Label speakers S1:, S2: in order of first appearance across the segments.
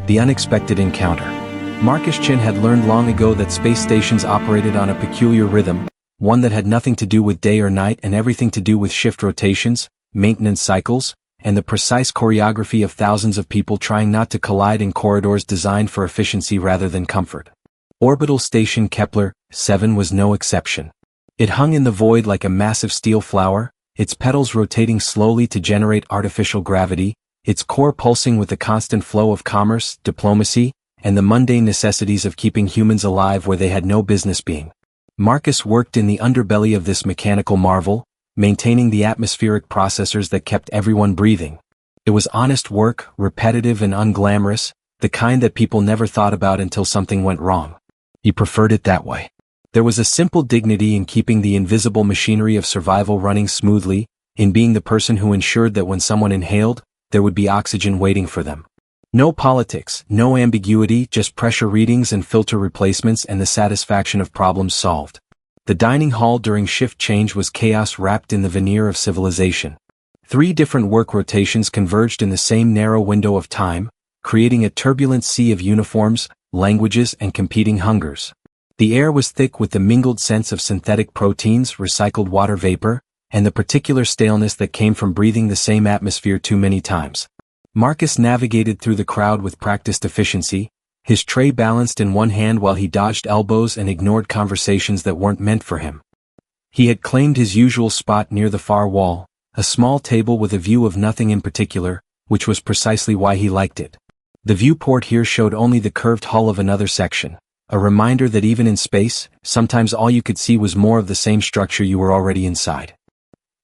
S1: The unexpected encounter. Marcus Chin had learned long ago that space stations operated on a peculiar rhythm, one that had nothing to do with day or night and everything to do with shift rotations, maintenance cycles, and the precise choreography of thousands of people trying not to collide in corridors designed for efficiency rather than comfort. Orbital Station Kepler-7 was no exception. It hung in the void like a massive steel flower, its petals rotating slowly to generate artificial gravity, its core pulsing with the constant flow of commerce, diplomacy, and the mundane necessities of keeping humans alive where they had no business being. Marcus worked in the underbelly of this mechanical marvel, maintaining the atmospheric processors that kept everyone breathing. It was honest work, repetitive and unglamorous, the kind that people never thought about until something went wrong. He preferred it that way. There was a simple dignity in keeping the invisible machinery of survival running smoothly, in being the person who ensured that when someone inhaled, there would be oxygen waiting for them. No politics, no ambiguity, just pressure readings and filter replacements and the satisfaction of problems solved. The dining hall during shift change was chaos wrapped in the veneer of civilization. 3 different work rotations converged in the same narrow window of time, creating a turbulent sea of uniforms, languages, and competing hungers. The air was thick with the mingled scents of synthetic proteins, recycled water vapor, and the particular staleness that came from breathing the same atmosphere too many times. Marcus navigated through the crowd with practiced efficiency, his tray balanced in one hand while he dodged elbows and ignored conversations that weren't meant for him. He had claimed his usual spot near the far wall, a small table with a view of nothing in particular, which was precisely why he liked it. The viewport here showed only the curved hull of another section, a reminder that even in space, sometimes all you could see was more of the same structure you were already inside.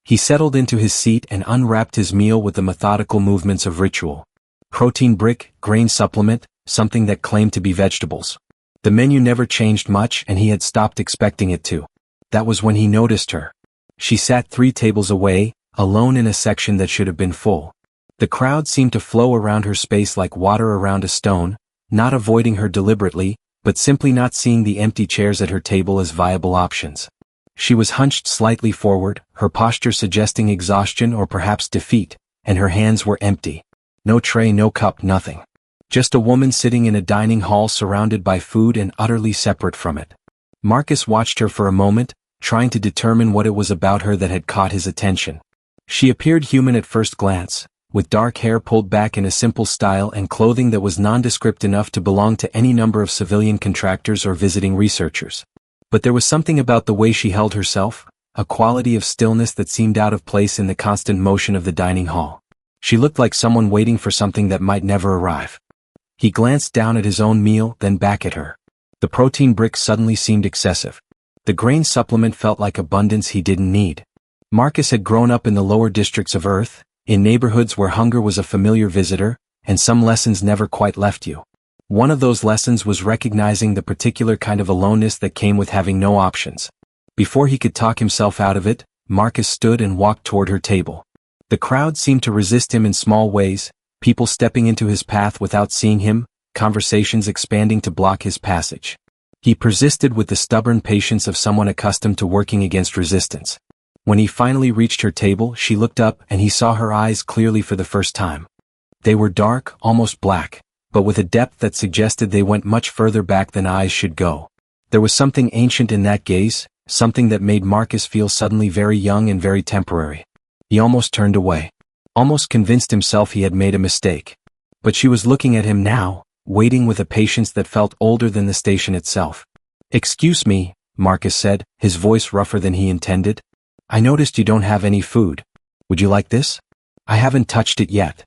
S1: He settled into his seat and unwrapped his meal with the methodical movements of ritual. Protein brick, grain supplement, something that claimed to be vegetables. The menu never changed much and he had stopped expecting it to. That was when he noticed her. She sat 3 tables away, alone in a section that should have been full. The crowd seemed to flow around her space like water around a stone, not avoiding her deliberately, but simply not seeing the empty chairs at her table as viable options. She was hunched slightly forward, her posture suggesting exhaustion or perhaps defeat, and her hands were empty. No tray, no cup, nothing. Just a woman sitting in a dining hall surrounded by food and utterly separate from it. Marcus watched her for a moment, trying to determine what it was about her that had caught his attention. She appeared human at first glance, with dark hair pulled back in a simple style and clothing that was nondescript enough to belong to any number of civilian contractors or visiting researchers. But there was something about the way she held herself, a quality of stillness that seemed out of place in the constant motion of the dining hall. She looked like someone waiting for something that might never arrive. He glanced down at his own meal, then back at her. The protein brick suddenly seemed excessive. The grain supplement felt like abundance he didn't need. Marcus had grown up in the lower districts of Earth, in neighborhoods where hunger was a familiar visitor, and some lessons never quite left you. One of those lessons was recognizing the particular kind of aloneness that came with having no options. Before he could talk himself out of it, Marcus stood and walked toward her table. The crowd seemed to resist him in small ways, people stepping into his path without seeing him, conversations expanding to block his passage. He persisted with the stubborn patience of someone accustomed to working against resistance. When he finally reached her table, she looked up and he saw her eyes clearly for the first time. They were dark, almost black, but with a depth that suggested they went much further back than eyes should go. There was something ancient in that gaze, something that made Marcus feel suddenly very young and very temporary. He almost turned away, almost convinced himself he had made a mistake. But she was looking at him now, waiting with a patience that felt older than the station itself. "Excuse me," Marcus said, his voice rougher than he intended. "I noticed you don't have any food. Would you like this? I haven't touched it yet."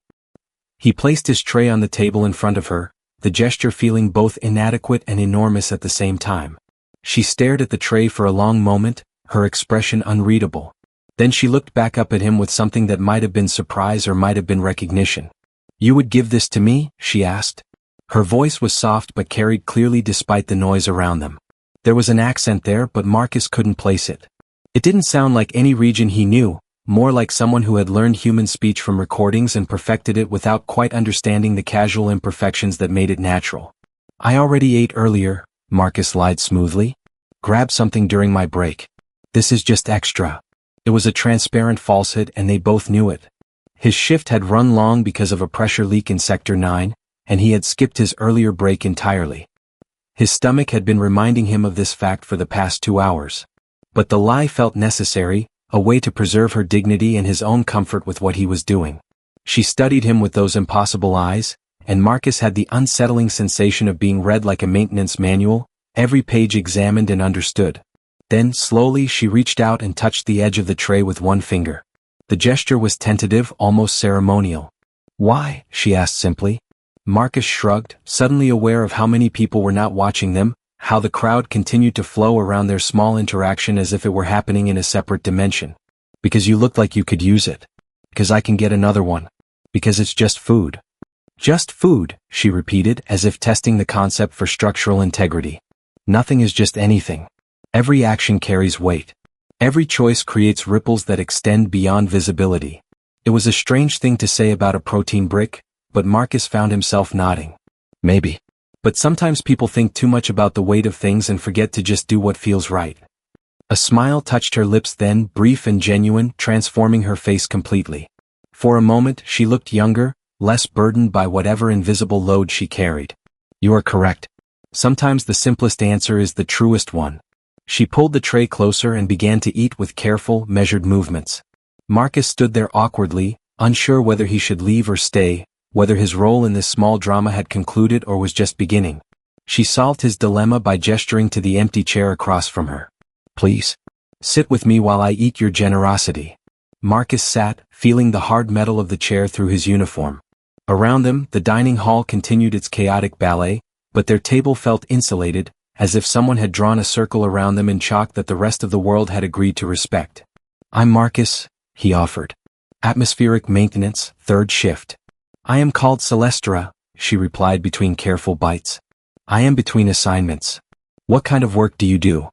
S1: He placed his tray on the table in front of her, the gesture feeling both inadequate and enormous at the same time. She stared at the tray for a long moment, her expression unreadable. Then she looked back up at him with something that might have been surprise or might have been recognition. "You would give this to me?" she asked. Her voice was soft but carried clearly despite the noise around them. There was an accent there, but Marcus couldn't place it. It didn't sound like any region he knew, more like someone who had learned human speech from recordings and perfected it without quite understanding the casual imperfections that made it natural. "I already ate earlier," Marcus lied smoothly. "Grab something during my break. This is just extra." It was a transparent falsehood and they both knew it. His shift had run long because of a pressure leak in Sector 9, and he had skipped his earlier break entirely. His stomach had been reminding him of this fact for the past 2 hours. But the lie felt necessary, a way to preserve her dignity and his own comfort with what he was doing. She studied him with those impossible eyes, and Marcus had the unsettling sensation of being read like a maintenance manual, every page examined and understood. Then, slowly, she reached out and touched the edge of the tray with one finger. The gesture was tentative, almost ceremonial. "Why?" she asked simply. Marcus shrugged, suddenly aware of how many people were not watching them, how the crowd continued to flow around their small interaction as if it were happening in a separate dimension. "Because you look like you could use it. Because I can get another one. Because it's just food." "Just food," she repeated, as if testing the concept for structural integrity. "Nothing is just anything. Every action carries weight. Every choice creates ripples that extend beyond visibility." It was a strange thing to say about a protein brick, but Marcus found himself nodding. "Maybe. But sometimes people think too much about the weight of things and forget to just do what feels right." A smile touched her lips then, brief and genuine, transforming her face completely. For a moment, she looked younger, less burdened by whatever invisible load she carried. "You are correct. Sometimes the simplest answer is the truest one." She pulled the tray closer and began to eat with careful, measured movements. Marcus stood there awkwardly, unsure whether he should leave or stay, whether his role in this small drama had concluded or was just beginning. She solved his dilemma by gesturing to the empty chair across from her. "Please. Sit with me while I eat your generosity." Marcus sat, feeling the hard metal of the chair through his uniform. Around them, the dining hall continued its chaotic ballet, but their table felt insulated, as if someone had drawn a circle around them in chalk that the rest of the world had agreed to respect. "I'm Marcus," he offered. "Atmospheric maintenance, 3rd shift." "I am called Celestra," she replied between careful bites. "I am between assignments." "What kind of work do you do?"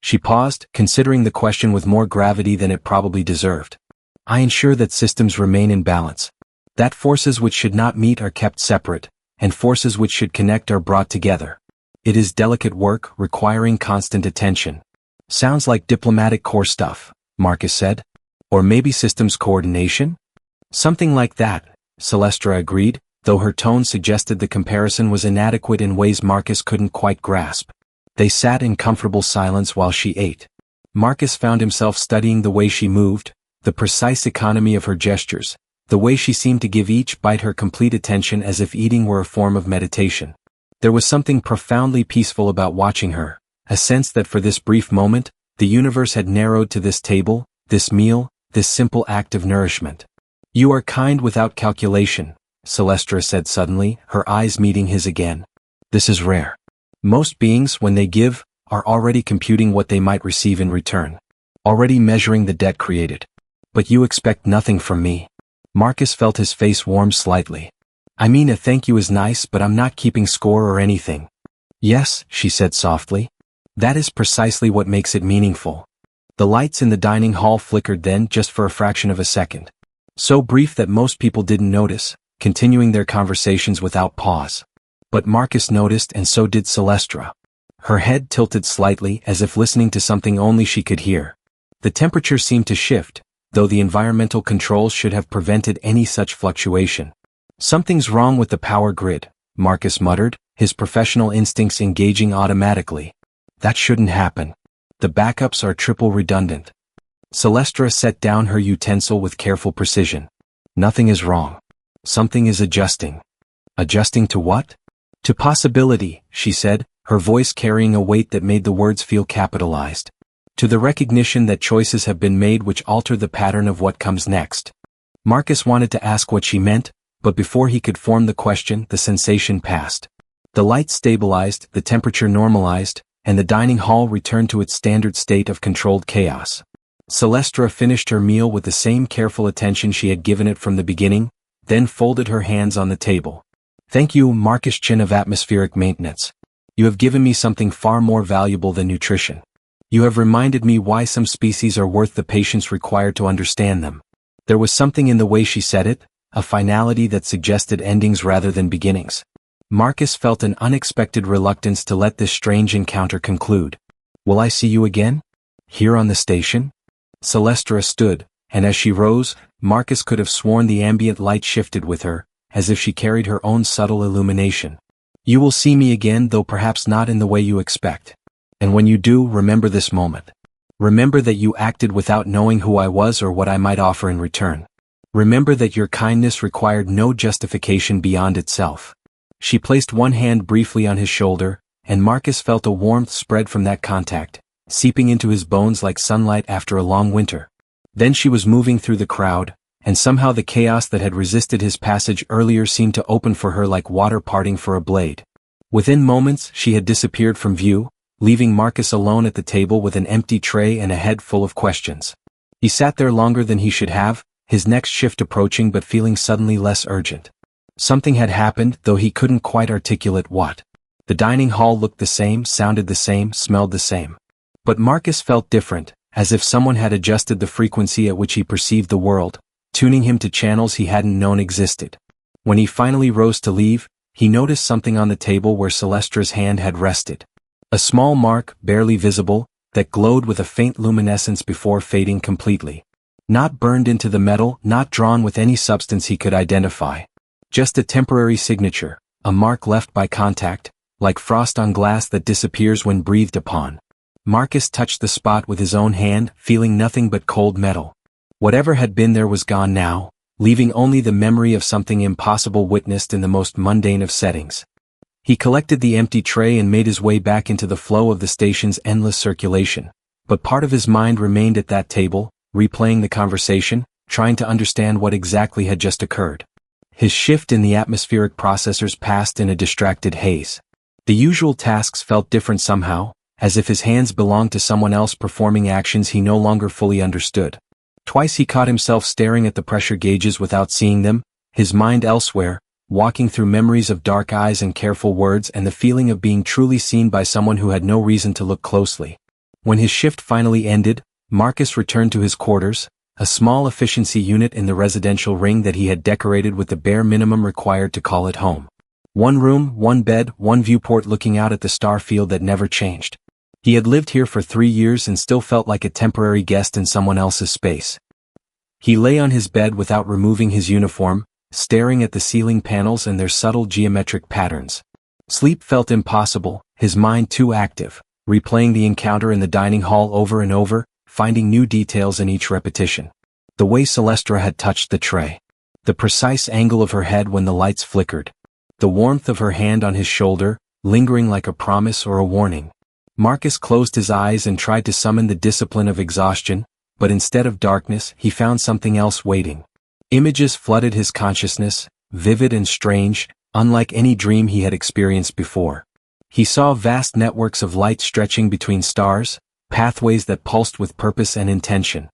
S1: She paused, considering the question with more gravity than it probably deserved. "I ensure that systems remain in balance. That forces which should not meet are kept separate, and forces which should connect are brought together. It is delicate work, requiring constant attention." "Sounds like diplomatic corps stuff," Marcus said. "Or maybe systems coordination?" "Something like that," Celestra agreed, though her tone suggested the comparison was inadequate in ways Marcus couldn't quite grasp. They sat in comfortable silence while she ate. Marcus found himself studying the way she moved, the precise economy of her gestures, the way she seemed to give each bite her complete attention as if eating were a form of meditation. There was something profoundly peaceful about watching her, a sense that for this brief moment, the universe had narrowed to this table, this meal, this simple act of nourishment. "You are kind without calculation," Celestra said suddenly, her eyes meeting his again. "This is rare. Most beings, when they give, are already computing what they might receive in return. Already measuring the debt created. But you expect nothing from me." Marcus felt his face warm slightly. "I mean, a thank you is nice, but I'm not keeping score or anything." "Yes," she said softly. "That is precisely what makes it meaningful." The lights in the dining hall flickered then, just for a fraction of a second. So brief that most people didn't notice, continuing their conversations without pause. But Marcus noticed, and so did Celestra. Her head tilted slightly, as if listening to something only she could hear. The temperature seemed to shift, though the environmental controls should have prevented any such fluctuation. "Something's wrong with the power grid," Marcus muttered, his professional instincts engaging automatically. "That shouldn't happen. The backups are triple redundant." Celestra set down her utensil with careful precision. "Nothing is wrong. Something is adjusting." "Adjusting to what?" "To possibility," she said, her voice carrying a weight that made the words feel capitalized. "To the recognition that choices have been made which alter the pattern of what comes next." Marcus wanted to ask what she meant, but before he could form the question, the sensation passed. The lights stabilized, the temperature normalized, and the dining hall returned to its standard state of controlled chaos. Celestra finished her meal with the same careful attention she had given it from the beginning, then folded her hands on the table. "Thank you, Marcus Chin of Atmospheric Maintenance. You have given me something far more valuable than nutrition. You have reminded me why some species are worth the patience required to understand them." There was something in the way she said it, a finality that suggested endings rather than beginnings. Marcus felt an unexpected reluctance to let this strange encounter conclude. "Will I see you again? Here on the station?" Celestra stood, and as she rose, Marcus could have sworn the ambient light shifted with her, as if she carried her own subtle illumination. You will see me again, though perhaps not in the way you expect. And when you do, remember this moment. Remember that you acted without knowing who I was or what I might offer in return. Remember that your kindness required no justification beyond itself. She placed one hand briefly on his shoulder, and Marcus felt a warmth spread from that contact, seeping into his bones like sunlight after a long winter. Then she was moving through the crowd, and somehow the chaos that had resisted his passage earlier seemed to open for her like water parting for a blade. Within moments, she had disappeared from view, leaving Marcus alone at the table with an empty tray and a head full of questions. He sat there longer than he should have, his next shift approaching but feeling suddenly less urgent. Something had happened, though he couldn't quite articulate what. The dining hall looked the same, sounded the same, smelled the same. But Marcus felt different, as if someone had adjusted the frequency at which he perceived the world, tuning him to channels he hadn't known existed. When he finally rose to leave, he noticed something on the table where Celestra's hand had rested. A small mark, barely visible, that glowed with a faint luminescence before fading completely. Not burned into the metal, not drawn with any substance he could identify. Just a temporary signature, a mark left by contact, like frost on glass that disappears when breathed upon. Marcus touched the spot with his own hand, feeling nothing but cold metal. Whatever had been there was gone now, leaving only the memory of something impossible witnessed in the most mundane of settings. He collected the empty tray and made his way back into the flow of the station's endless circulation, but part of his mind remained at that table, replaying the conversation, trying to understand what exactly had just occurred. His shift in the atmospheric processors passed in a distracted haze. The usual tasks felt different somehow, as if his hands belonged to someone else performing actions he no longer fully understood. Twice he caught himself staring at the pressure gauges without seeing them, his mind elsewhere, walking through memories of dark eyes and careful words and the feeling of being truly seen by someone who had no reason to look closely. When his shift finally ended, Marcus returned to his quarters, a small efficiency unit in the residential ring that he had decorated with the bare minimum required to call it home. One room, one bed, one viewport looking out at the star field that never changed. He had lived here for 3 years and still felt like a temporary guest in someone else's space. He lay on his bed without removing his uniform, staring at the ceiling panels and their subtle geometric patterns. Sleep felt impossible, his mind too active, replaying the encounter in the dining hall over and over, finding new details in each repetition. The way Celestra had touched the tray. The precise angle of her head when the lights flickered. The warmth of her hand on his shoulder, lingering like a promise or a warning. Marcus closed his eyes and tried to summon the discipline of exhaustion, but instead of darkness, he found something else waiting. Images flooded his consciousness, vivid and strange, unlike any dream he had experienced before. He saw vast networks of light stretching between stars, pathways that pulsed with purpose and intention.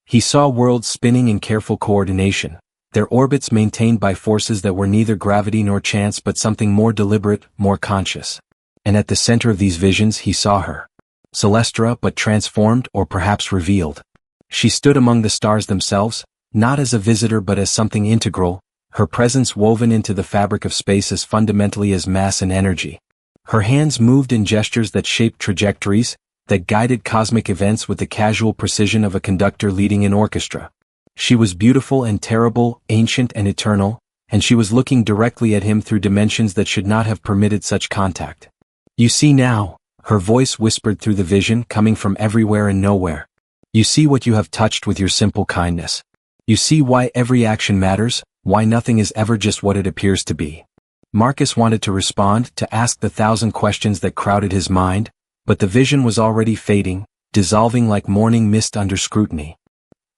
S1: He saw worlds spinning in careful coordination, their orbits maintained by forces that were neither gravity nor chance but something more deliberate, more conscious. And at the center of these visions he saw her. Celestra, but transformed or perhaps revealed. She stood among the stars themselves, not as a visitor but as something integral, her presence woven into the fabric of space as fundamentally as mass and energy. Her hands moved in gestures that shaped trajectories, that guided cosmic events with the casual precision of a conductor leading an orchestra. She was beautiful and terrible, ancient and eternal, and she was looking directly at him through dimensions that should not have permitted such contact. You see now, her voice whispered through the vision coming from everywhere and nowhere. You see what you have touched with your simple kindness. You see why every action matters, why nothing is ever just what it appears to be. Marcus wanted to respond, to ask the 1,000 questions that crowded his mind, but the vision was already fading, dissolving like morning mist under scrutiny.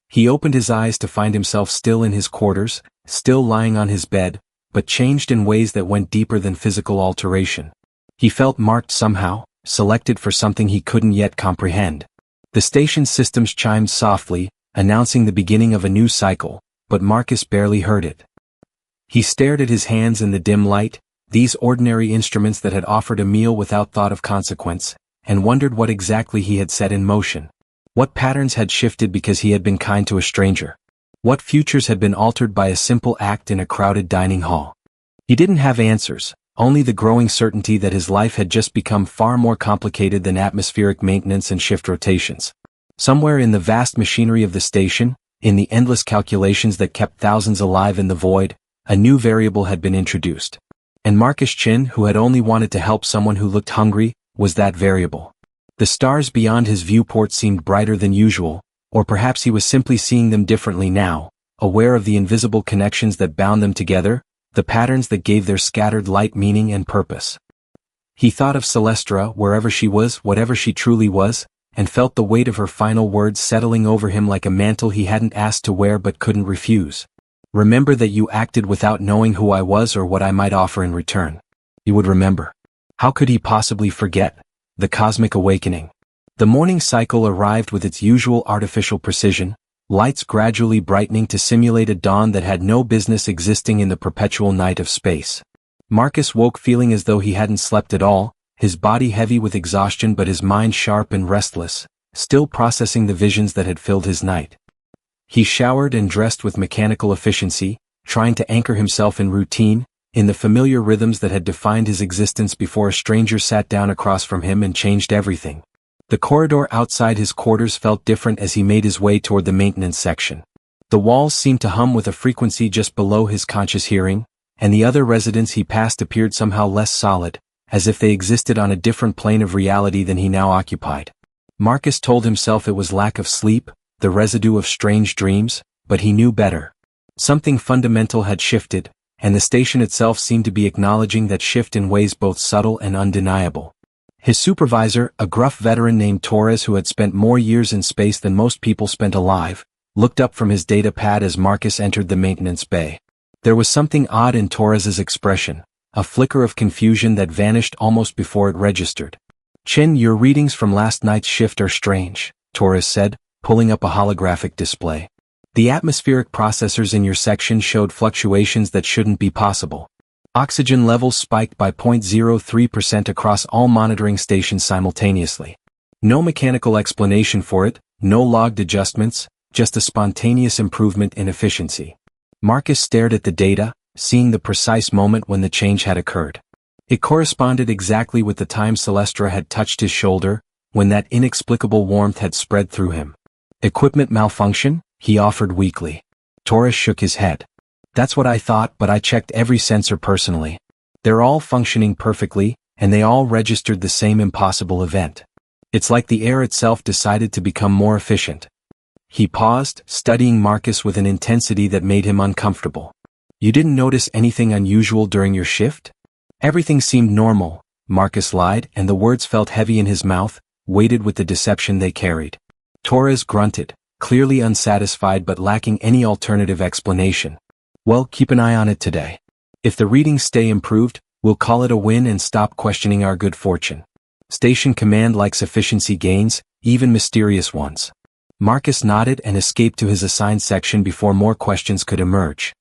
S1: He opened his eyes to find himself still in his quarters, still lying on his bed, but changed in ways that went deeper than physical alteration. He felt marked somehow, selected for something he couldn't yet comprehend. The station's systems chimed softly, announcing the beginning of a new cycle, but Marcus barely heard it. He stared at his hands in the dim light, these ordinary instruments that had offered a meal without thought of consequence, and wondered what exactly he had set in motion. What patterns had shifted because he had been kind to a stranger? What futures had been altered by a simple act in a crowded dining hall? He didn't have answers, only the growing certainty that his life had just become far more complicated than atmospheric maintenance and shift rotations. Somewhere in the vast machinery of the station, in the endless calculations that kept thousands alive in the void, a new variable had been introduced. And Marcus Chin, who had only wanted to help someone who looked hungry, was that variable. The stars beyond his viewport seemed brighter than usual, or perhaps he was simply seeing them differently now, aware of the invisible connections that bound them together, the patterns that gave their scattered light meaning and purpose. He thought of Celestra wherever she was, whatever she truly was, and felt the weight of her final words settling over him like a mantle he hadn't asked to wear but couldn't refuse. Remember that you acted without knowing who I was or what I might offer in return. He would remember. How could he possibly forget? The cosmic awakening. The morning cycle arrived with its usual artificial precision, lights gradually brightening to simulate a dawn that had no business existing in the perpetual night of space. Marcus woke feeling as though he hadn't slept at all, his body heavy with exhaustion but his mind sharp and restless, still processing the visions that had filled his night. He showered and dressed with mechanical efficiency, trying to anchor himself in routine, in the familiar rhythms that had defined his existence before a stranger sat down across from him and changed everything. The corridor outside his quarters felt different as he made his way toward the maintenance section. The walls seemed to hum with a frequency just below his conscious hearing, and the other residents he passed appeared somehow less solid, as if they existed on a different plane of reality than he now occupied. Marcus told himself it was lack of sleep, the residue of strange dreams, but he knew better. Something fundamental had shifted, and the station itself seemed to be acknowledging that shift in ways both subtle and undeniable. His supervisor, a gruff veteran named Torres who had spent more years in space than most people spent alive, looked up from his data pad as Marcus entered the maintenance bay. There was something odd in Torres's expression, a flicker of confusion that vanished almost before it registered. "Chin, your readings from last night's shift are strange," Torres said, pulling up a holographic display. "The atmospheric processors in your section showed fluctuations that shouldn't be possible. Oxygen levels spiked by 0.03% across all monitoring stations simultaneously. No mechanical explanation for it, no logged adjustments, just a spontaneous improvement in efficiency." Marcus stared at the data, seeing the precise moment when the change had occurred. It corresponded exactly with the time Celestra had touched his shoulder, when that inexplicable warmth had spread through him. "Equipment malfunction?" he offered weakly. Torres shook his head. "That's what I thought, but I checked every sensor personally. They're all functioning perfectly, and they all registered the same impossible event. It's like the air itself decided to become more efficient." He paused, studying Marcus with an intensity that made him uncomfortable. "You didn't notice anything unusual during your shift?" "Everything seemed normal," Marcus lied, and the words felt heavy in his mouth, weighted with the deception they carried. Torres grunted, clearly unsatisfied but lacking any alternative explanation. "Well, keep an eye on it today. If the readings stay improved, we'll call it a win and stop questioning our good fortune. Station command likes efficiency gains, even mysterious ones." Marcus nodded and escaped to his assigned section before more questions could emerge.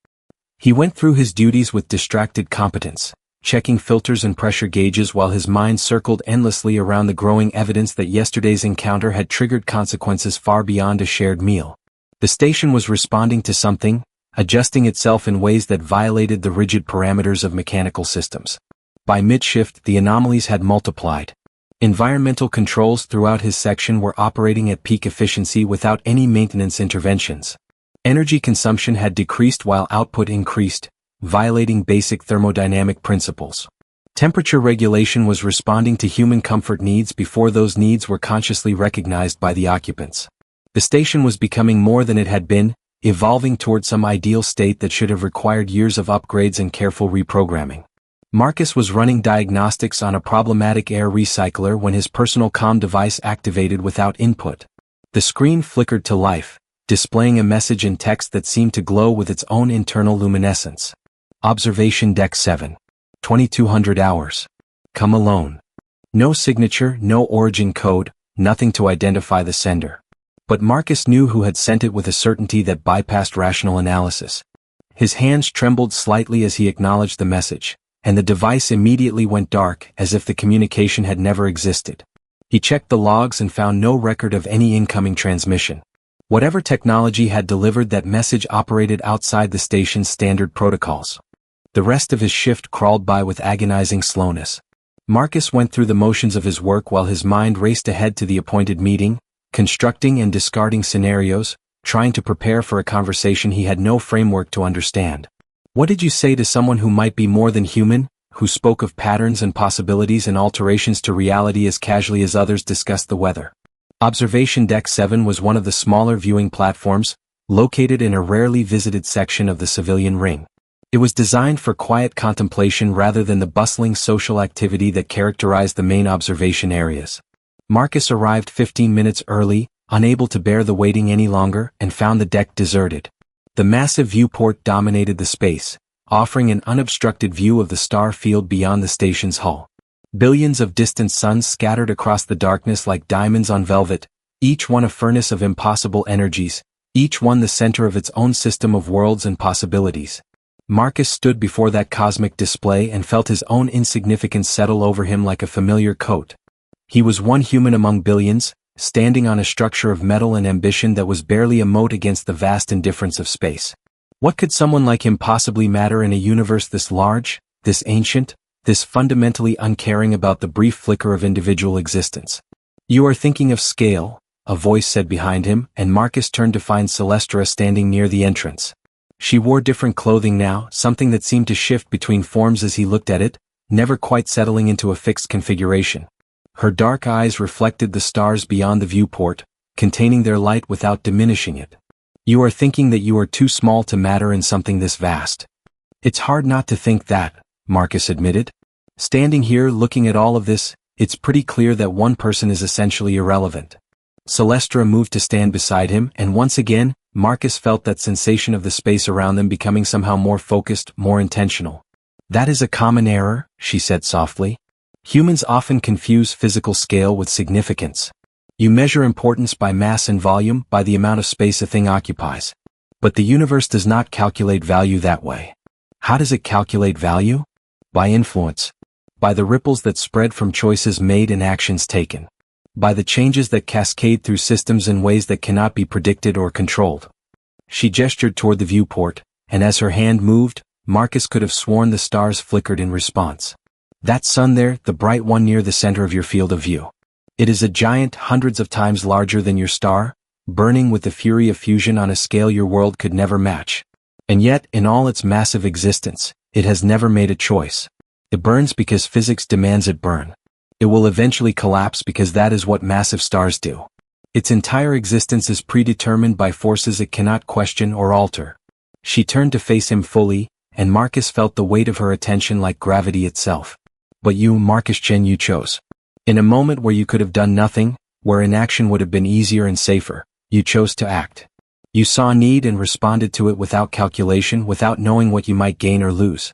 S1: He went through his duties with distracted competence, checking filters and pressure gauges while his mind circled endlessly around the growing evidence that yesterday's encounter had triggered consequences far beyond a shared meal. The station was responding to something, adjusting itself in ways that violated the rigid parameters of mechanical systems. By mid-shift, the anomalies had multiplied. Environmental controls throughout his section were operating at peak efficiency without any maintenance interventions. Energy consumption had decreased while output increased, violating basic thermodynamic principles. Temperature regulation was responding to human comfort needs before those needs were consciously recognized by the occupants. The station was becoming more than it had been, evolving toward some ideal state that should have required years of upgrades and careful reprogramming. Marcus was running diagnostics on a problematic air recycler when his personal comm device activated without input. The screen flickered to life, displaying a message in text that seemed to glow with its own internal luminescence. "Observation Deck 7. 2200 hours. Come alone." No signature, no origin code, nothing to identify the sender. But Marcus knew who had sent it with a certainty that bypassed rational analysis. His hands trembled slightly as he acknowledged the message, and the device immediately went dark as if the communication had never existed. He checked the logs and found no record of any incoming transmission. Whatever technology had delivered that message operated outside the station's standard protocols. The rest of his shift crawled by with agonizing slowness. Marcus went through the motions of his work while his mind raced ahead to the appointed meeting, constructing and discarding scenarios, trying to prepare for a conversation he had no framework to understand. What did you say to someone who might be more than human, who spoke of patterns and possibilities and alterations to reality as casually as others discussed the weather? Observation Deck 7 was one of the smaller viewing platforms, located in a rarely visited section of the civilian ring. It was designed for quiet contemplation rather than the bustling social activity that characterized the main observation areas. Marcus arrived 15 minutes early, unable to bear the waiting any longer, and found the deck deserted. The massive viewport dominated the space, offering an unobstructed view of the star field beyond the station's hull. Billions of distant suns scattered across the darkness like diamonds on velvet, each one a furnace of impossible energies, each one the center of its own system of worlds and possibilities. Marcus stood before that cosmic display and felt his own insignificance settle over him like a familiar coat. He was one human among billions, standing on a structure of metal and ambition that was barely a mote against the vast indifference of space. What could someone like him possibly matter in a universe this large, this ancient, this fundamentally uncaring about the brief flicker of individual existence? "You are thinking of scale," a voice said behind him, and Marcus turned to find Celestra standing near the entrance. She wore different clothing now, something that seemed to shift between forms as he looked at it, never quite settling into a fixed configuration. Her dark eyes reflected the stars beyond the viewport, containing their light without diminishing it. "You are thinking that you are too small to matter in something this vast." "It's hard not to think that," Marcus admitted. "Standing here looking at all of this, it's pretty clear that one person is essentially irrelevant." Celestra moved to stand beside him, and once again, Marcus felt that sensation of the space around them becoming somehow more focused, more intentional. "That is a common error," she said softly. "Humans often confuse physical scale with significance. You measure importance by mass and volume, by the amount of space a thing occupies. But the universe does not calculate value that way. How does it calculate value? By influence. By the ripples that spread from choices made and actions taken. By the changes that cascade through systems in ways that cannot be predicted or controlled." She gestured toward the viewport, and as her hand moved, Marcus could have sworn the stars flickered in response. "That sun there, the bright one near the center of your field of view. It is a giant hundreds of times larger than your star, burning with the fury of fusion on a scale your world could never match. And yet, in all its massive existence, it has never made a choice. It burns because physics demands it burn. It will eventually collapse because that is what massive stars do. Its entire existence is predetermined by forces it cannot question or alter." She turned to face him fully, and Marcus felt the weight of her attention like gravity itself. "But you, Marcus Chen, you chose. In a moment where you could have done nothing, where inaction would have been easier and safer, you chose to act. You saw need and responded to it without calculation, without knowing what you might gain or lose.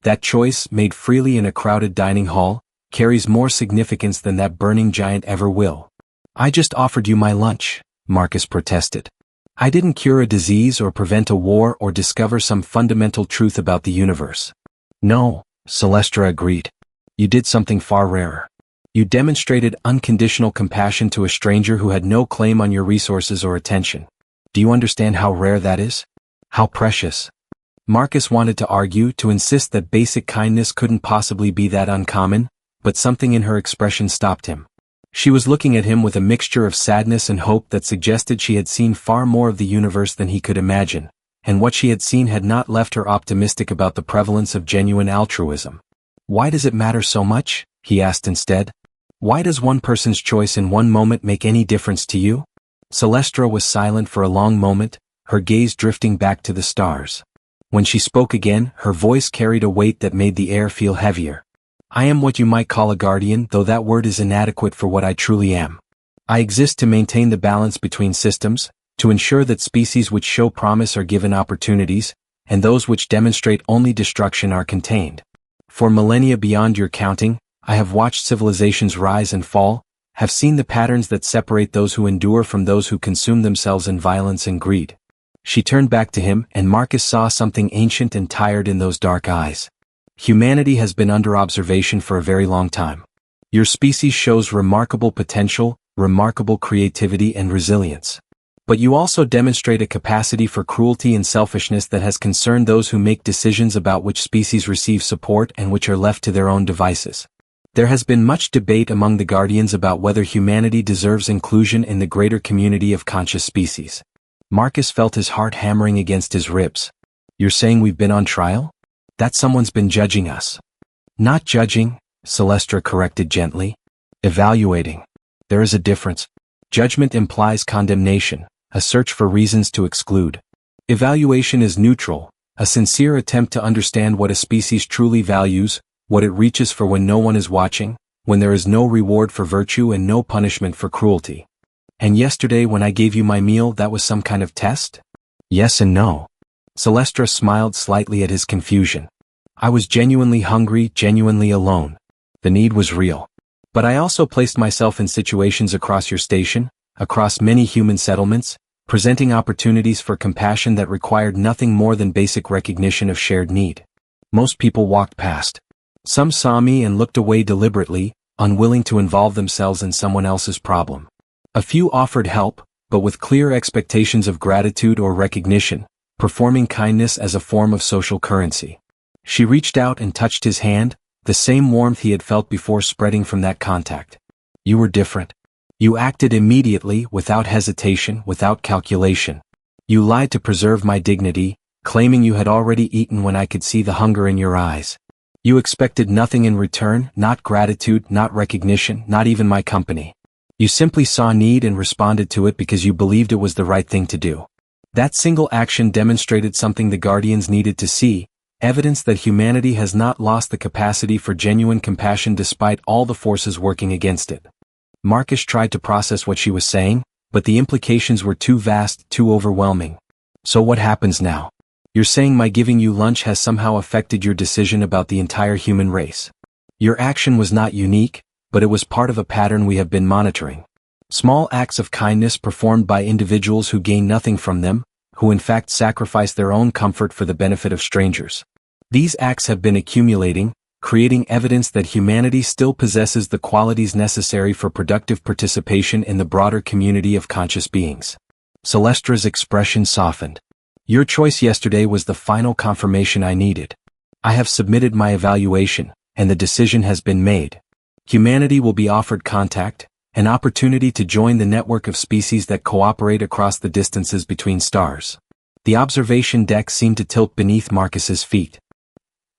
S1: That choice, made freely in a crowded dining hall, carries more significance than that burning giant ever will." "I just offered you my lunch," Marcus protested. "I didn't cure a disease or prevent a war or discover some fundamental truth about the universe." "No," Celestra agreed. "You did something far rarer. You demonstrated unconditional compassion to a stranger who had no claim on your resources or attention. Do you understand how rare that is? How precious?" Marcus wanted to argue, to insist that basic kindness couldn't possibly be that uncommon, but something in her expression stopped him. She was looking at him with a mixture of sadness and hope that suggested she had seen far more of the universe than he could imagine, and what she had seen had not left her optimistic about the prevalence of genuine altruism. "Why does it matter so much?" he asked instead. "Why does one person's choice in one moment make any difference to you?" Celestra was silent for a long moment, her gaze drifting back to the stars. When she spoke again, her voice carried a weight that made the air feel heavier. "I am what you might call a guardian, though that word is inadequate for what I truly am. I exist to maintain the balance between systems, to ensure that species which show promise are given opportunities, and those which demonstrate only destruction are contained. For millennia beyond your counting, I have watched civilizations rise and fall, have seen the patterns that separate those who endure from those who consume themselves in violence and greed." She turned back to him, and Marcus saw something ancient and tired in those dark eyes. "Humanity has been under observation for a very long time. Your species shows remarkable potential, remarkable creativity and resilience. But you also demonstrate a capacity for cruelty and selfishness that has concerned those who make decisions about which species receive support and which are left to their own devices. There has been much debate among the Guardians about whether humanity deserves inclusion in the greater community of conscious species." Marcus felt his heart hammering against his ribs. You're saying we've been on trial? That someone's been judging us. Not judging, Celestra corrected gently. Evaluating. There is a difference. Judgment implies condemnation, a search for reasons to exclude. Evaluation is neutral, a sincere attempt to understand what a species truly values, what it reaches for when no one is watching, when there is no reward for virtue and no punishment for cruelty. And yesterday when I gave you my meal, that was some kind of test? Yes and no. Celestra smiled slightly at his confusion. I was genuinely hungry, genuinely alone. The need was real. But I also placed myself in situations across your station, across many human settlements, presenting opportunities for compassion that required nothing more than basic recognition of shared need. Most people walked past. Some saw me and looked away deliberately, unwilling to involve themselves in someone else's problem. A few offered help, but with clear expectations of gratitude or recognition, performing kindness as a form of social currency. She reached out and touched his hand, the same warmth he had felt before spreading from that contact. You were different. You acted immediately, without hesitation, without calculation. You lied to preserve my dignity, claiming you had already eaten when I could see the hunger in your eyes. You expected nothing in return, not gratitude, not recognition, not even my company. You simply saw need and responded to it because you believed it was the right thing to do. That single action demonstrated something the Guardians needed to see, evidence that humanity has not lost the capacity for genuine compassion despite all the forces working against it. Marcus tried to process what she was saying, but the implications were too vast, too overwhelming. So what happens now? You're saying my giving you lunch has somehow affected your decision about the entire human race. Your action was not unique, but it was part of a pattern we have been monitoring. Small acts of kindness performed by individuals who gain nothing from them, who in fact sacrifice their own comfort for the benefit of strangers. These acts have been accumulating, creating evidence that humanity still possesses the qualities necessary for productive participation in the broader community of conscious beings. Celestra's expression softened. Your choice yesterday was the final confirmation I needed. I have submitted my evaluation, and the decision has been made. Humanity will be offered contact, an opportunity to join the network of species that cooperate across the distances between stars. The observation deck seemed to tilt beneath Marcus's feet.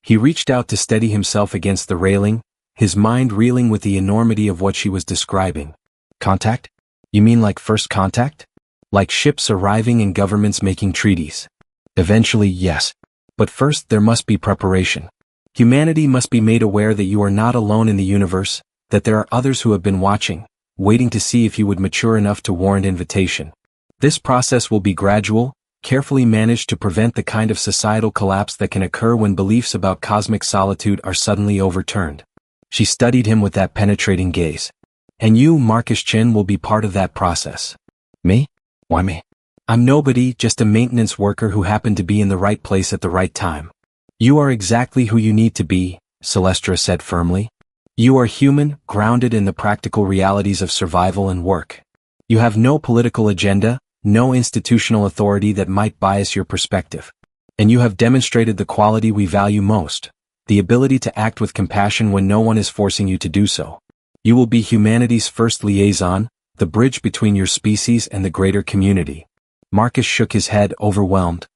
S1: He reached out to steady himself against the railing, his mind reeling with the enormity of what she was describing. Contact? You mean like first contact? Like ships arriving and governments making treaties? Eventually, yes. But first there must be preparation. Humanity must be made aware that you are not alone in the universe, that there are others who have been watching, waiting to see if you would mature enough to warrant invitation. This process will be gradual, carefully managed to prevent the kind of societal collapse that can occur when beliefs about cosmic solitude are suddenly overturned. She studied him with that penetrating gaze. And you, Marcus Chin, will be part of that process. Me? Why me? I'm nobody, just a maintenance worker who happened to be in the right place at the right time. You are exactly who you need to be, Celestra said firmly. You are human, grounded in the practical realities of survival and work. You have no political agenda, no institutional authority that might bias your perspective. And you have demonstrated the quality we value most, the ability to act with compassion when no one is forcing you to do so. You will be humanity's first liaison, the bridge between your species and the greater community. Marcus shook his head, overwhelmed.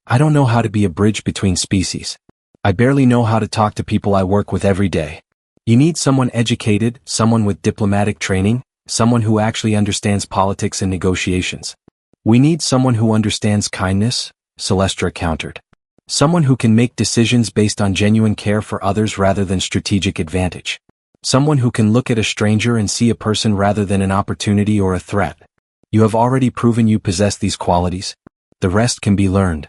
S1: I don't know how to be a bridge between species. I barely know how to talk to people I work with every day. You need someone educated, someone with diplomatic training, someone who actually understands politics and negotiations. We need someone who understands kindness, Celestra countered. Someone who can make decisions based on genuine care for others rather than strategic advantage. Someone who can look at a stranger and see a person rather than an opportunity or a threat. You have already proven you possess these qualities. The rest can be learned.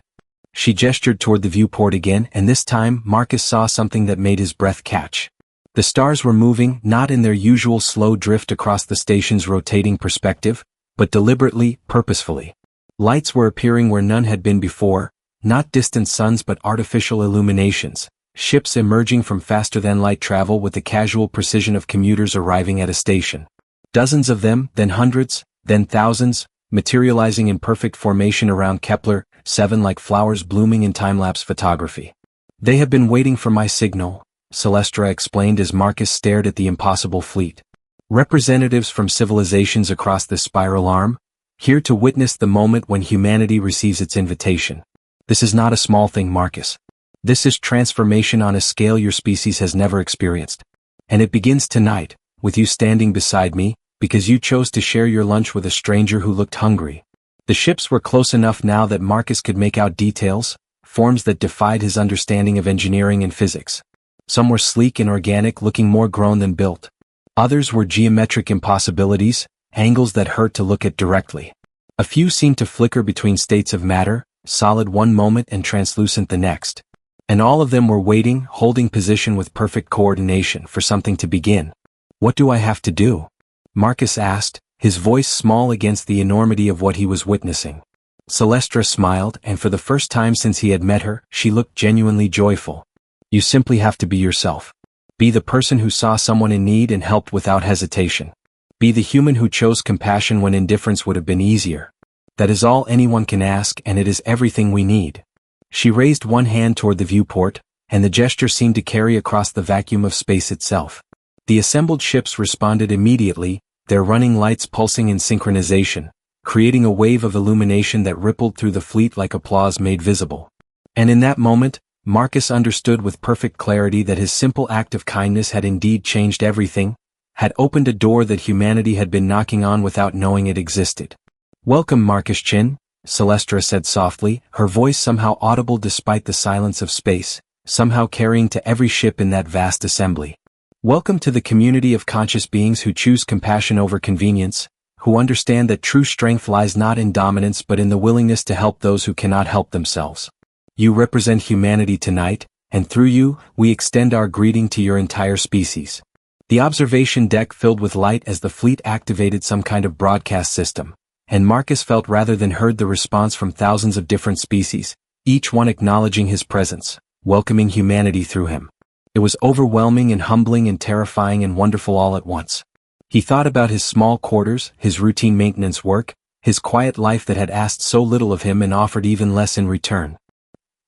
S1: She gestured toward the viewport again, and this time Marcus saw something that made his breath catch. The stars were moving, not in their usual slow drift across the station's rotating perspective, but deliberately, purposefully. Lights were appearing where none had been before, not distant suns but artificial illuminations, ships emerging from faster-than-light travel with the casual precision of commuters arriving at a station. Dozens of them, then hundreds, then thousands, materializing in perfect formation around Kepler-7 like flowers blooming in time-lapse photography. They have been waiting for my signal, Celestra explained as Marcus stared at the impossible fleet. Representatives from civilizations across this spiral arm, here to witness the moment when humanity receives its invitation. This is not a small thing, Marcus. This is transformation on a scale your species has never experienced. And it begins tonight, with you standing beside me, because you chose to share your lunch with a stranger who looked hungry. The ships were close enough now that Marcus could make out details, forms that defied his understanding of engineering and physics. Some were sleek and organic, looking more grown than built. Others were geometric impossibilities, angles that hurt to look at directly. A few seemed to flicker between states of matter, solid one moment and translucent the next. And all of them were waiting, holding position with perfect coordination for something to begin. What do I have to do? Marcus asked, his voice small against the enormity of what he was witnessing. Celestra smiled, and for the first time since he had met her, she looked genuinely joyful. You simply have to be yourself. Be the person who saw someone in need and helped without hesitation. Be the human who chose compassion when indifference would have been easier. That is all anyone can ask, and it is everything we need. She raised one hand toward the viewport, and the gesture seemed to carry across the vacuum of space itself. The assembled ships responded immediately, their running lights pulsing in synchronization, creating a wave of illumination that rippled through the fleet like applause made visible. And in that moment, Marcus understood with perfect clarity that his simple act of kindness had indeed changed everything, had opened a door that humanity had been knocking on without knowing it existed. Welcome, Marcus Chin, Celestra said softly, her voice somehow audible despite the silence of space, somehow carrying to every ship in that vast assembly. Welcome to the community of conscious beings who choose compassion over convenience, who understand that true strength lies not in dominance but in the willingness to help those who cannot help themselves. You represent humanity tonight, and through you, we extend our greeting to your entire species. The observation deck filled with light as the fleet activated some kind of broadcast system, and Marcus felt rather than heard the response from thousands of different species, each one acknowledging his presence, welcoming humanity through him. It was overwhelming and humbling and terrifying and wonderful all at once. He thought about his small quarters, his routine maintenance work, his quiet life that had asked so little of him and offered even less in return.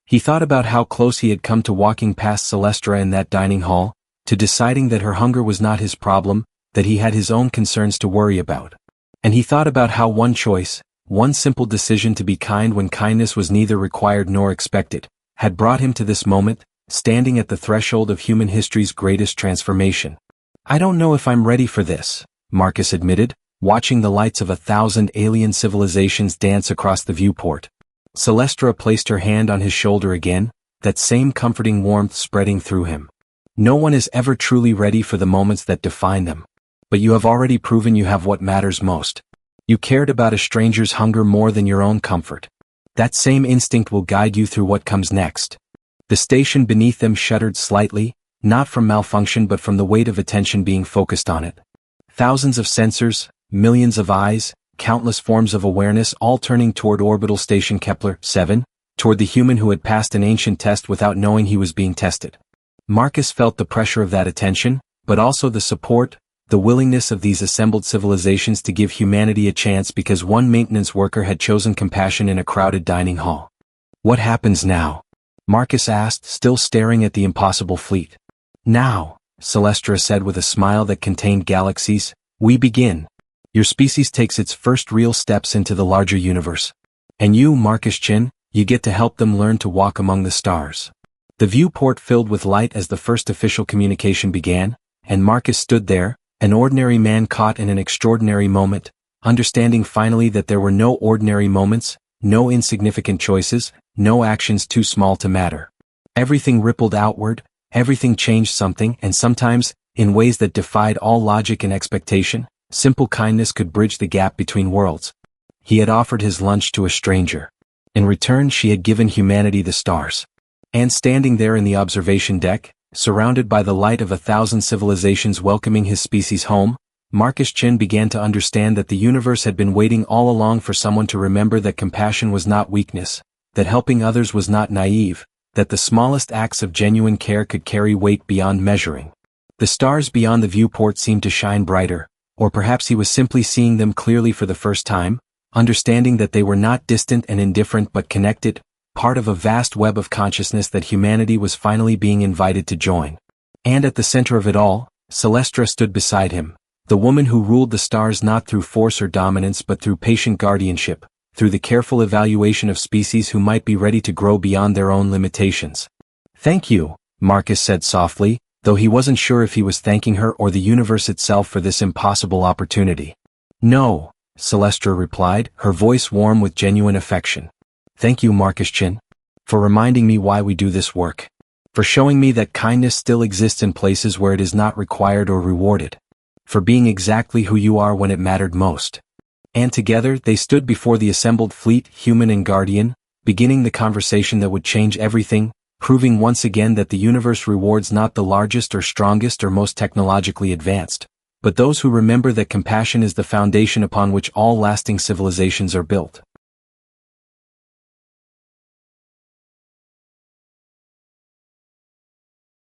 S1: He thought about how close he had come to walking past Celestra in that dining hall, to deciding that her hunger was not his problem, that he had his own concerns to worry about. And he thought about how one choice, one simple decision to be kind when kindness was neither required nor expected, had brought him to this moment, standing at the threshold of human history's greatest transformation. I don't know if I'm ready for this, Marcus admitted, watching the lights of 1,000 alien civilizations dance across the viewport. Celestra placed her hand on his shoulder again, that same comforting warmth spreading through him. No one is ever truly ready for the moments that define them. But you have already proven you have what matters most. You cared about a stranger's hunger more than your own comfort. That same instinct will guide you through what comes next. The station beneath them shuddered slightly, not from malfunction but from the weight of attention being focused on it. Thousands of sensors, millions of eyes, countless forms of awareness all turning toward orbital station Kepler 7, toward the human who had passed an ancient test without knowing he was being tested. Marcus felt the pressure of that attention, but also the support, the willingness of these assembled civilizations to give humanity a chance because one maintenance worker had chosen compassion in a crowded dining hall. What happens now? Marcus asked, still staring at the impossible fleet. Now, Celestra said with a smile that contained galaxies, we begin. Your species takes its first real steps into the larger universe. And you, Marcus Chin, you get to help them learn to walk among the stars. The viewport filled with light as the first official communication began, and Marcus stood there, an ordinary man caught in an extraordinary moment, understanding finally that there were no ordinary moments, no insignificant choices, no actions too small to matter. Everything rippled outward, everything changed something, and sometimes, in ways that defied all logic and expectation, simple kindness could bridge the gap between worlds. He had offered his lunch to a stranger. In return, she had given humanity the stars. And standing there in the observation deck, surrounded by the light of 1,000 civilizations welcoming his species home, Marcus Chin began to understand that the universe had been waiting all along for someone to remember that compassion was not weakness, that helping others was not naive, that the smallest acts of genuine care could carry weight beyond measuring. The stars beyond the viewport seemed to shine brighter, or perhaps he was simply seeing them clearly for the first time, understanding that they were not distant and indifferent but connected, part of a vast web of consciousness that humanity was finally being invited to join. And at the center of it all, Celestra stood beside him, the woman who ruled the stars not through force or dominance but through patient guardianship, through the careful evaluation of species who might be ready to grow beyond their own limitations. "Thank you," Marcus said softly, though he wasn't sure if he was thanking her or the universe itself for this impossible opportunity. "No," Celestra replied, her voice warm with genuine affection. "Thank you, Marcus Chin, for reminding me why we do this work. For showing me that kindness still exists in places where it is not required or rewarded. For being exactly who you are when it mattered most." And together they stood before the assembled fleet, human and guardian, beginning the conversation that would change everything, proving once again that the universe rewards not the largest or strongest or most technologically advanced, but those who remember that compassion is the foundation upon which all lasting civilizations are built.